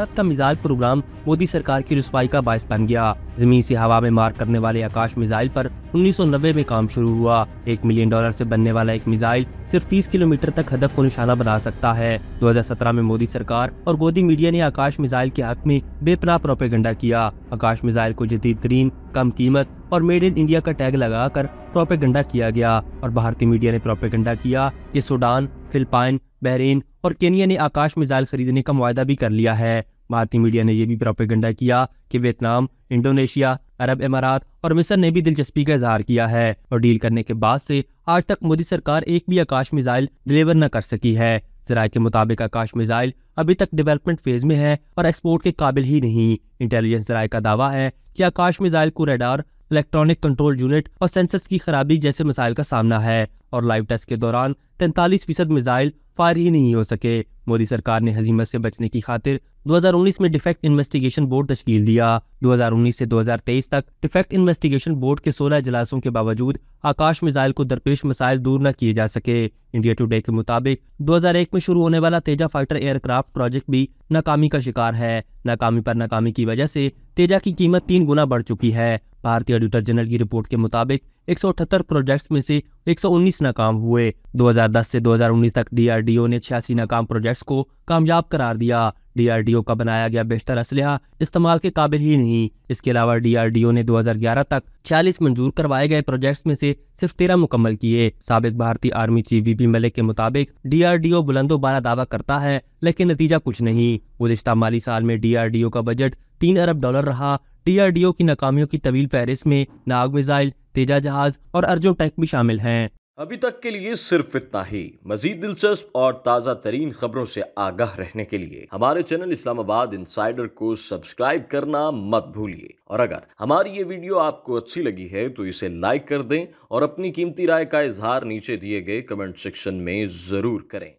भारत का missile programme Modi सरकार की रुसवाई का बायस बन गया। जमीन से हवा में मार करने वाले आकाश मिसाइल पर 1990 में काम शुरू हुआ। $1 मिलियन से बनने वाला एक मिसाइल सिर्फ 30 किलोमीटर तक हदफ को निशाना बना सकता है। 2017 में मोदी सरकार और गोदी मीडिया ने आकाश मिसाइल के हक में बेपनाह प्रोपेगेंडा किया। आकाश मिसाइल को जदीद तरीन, कम कीमत और मेड इन इंडिया का टैग लगाकर प्रोपेगेंडा किया गया और भारतीय मीडिया ने प्रोपेगेंडा किया कि सूडान, फिलिपाइन, बहरीन और केनिया ने आकाश मिसाइल खरीदने का मुआहदा भी कर लिया है। भारतीय मीडिया ने यह भी प्रोपेगेंडा किया कि वियतनाम, इंडोनेशिया, अरब अमारात और मिस्र ने भी दिलचस्पी का इजहार किया है और डील करने के बाद से आज तक मोदी सरकार एक भी आकाश मिसाइल डिलीवर न कर सकी है। जराये के मुताबिक आकाश मिसाइल अभी तक डेवलपमेंट फेज में है और एक्सपोर्ट के काबिल ही नहीं। इंटेलिजेंस जराये का दावा है कि आकाश मिसाइल को रडार, इलेक्ट्रॉनिक कंट्रोल यूनिट और सेंसर्स की खराबी जैसे मसाइल का सामना है और लाइव टेस्ट के दौरान 43% मिसाइल फायर ही नहीं हो सके। मोदी सरकार ने हजीमत से बचने की खातिर 2019 में डिफेक्ट इन्वेस्टिगेशन बोर्ड तश्कील दिया। 2019 से 2023 तक डिफेक्ट इन्वेस्टिगेशन बोर्ड के 16 इजलासों के बावजूद आकाश मिसाइल को दरपेश मसाइल दूर न किए जा सके। इंडिया टुडे के मुताबिक 2001 में शुरू होने वाला तेजा फाइटर एयरक्राफ्ट प्रोजेक्ट भी नाकामी का शिकार है। नाकामी पर नाकामी की वजह से तेजा की कीमत 3 गुना बढ़ चुकी है। भारतीय ऑडिटर जनरल की रिपोर्ट के मुताबिक 178 प्रोजेक्ट्स में से 119 नाकाम हुए। 2010 से 2019 तक डीआरडीओ ने 86 नाकाम प्रोजेक्ट्स को कामयाब करार दिया। डीआरडीओ का बनाया गया बेशतर असलहा इस्तेमाल के काबिल ही नहीं। इसके अलावा डीआरडीओ ने 2011 तक 40 मंजूर करवाए गए प्रोजेक्ट्स में से सिर्फ 13 मुकम्मल किए। साबिक भारतीय आर्मी चीफ वीपी मलिक के मुताबिक डीआरडीओ बुलंदो बाला दावा करता है लेकिन नतीजा कुछ नहीं। गुज़िश्ता माली साल में डीआरडीओ का बजट $3 अरब रहा। डीआरडीओ की नाकामियों की तवील फहरिस्त में नाग मिसाइल, तेजा जहाज और अर्जुन टैंक भी शामिल हैं। अभी तक के लिए सिर्फ इतना ही। मजीद दिलचस्प और ताज़ा तरीन खबरों से आगाह रहने के लिए हमारे चैनल इस्लामाबाद इंसाइडर को सब्सक्राइब करना मत भूलिए। और अगर हमारी ये वीडियो आपको अच्छी लगी है तो इसे लाइक कर दें और अपनी कीमती राय का इजहार नीचे दिए गए कमेंट सेक्शन में ज़रूर करें।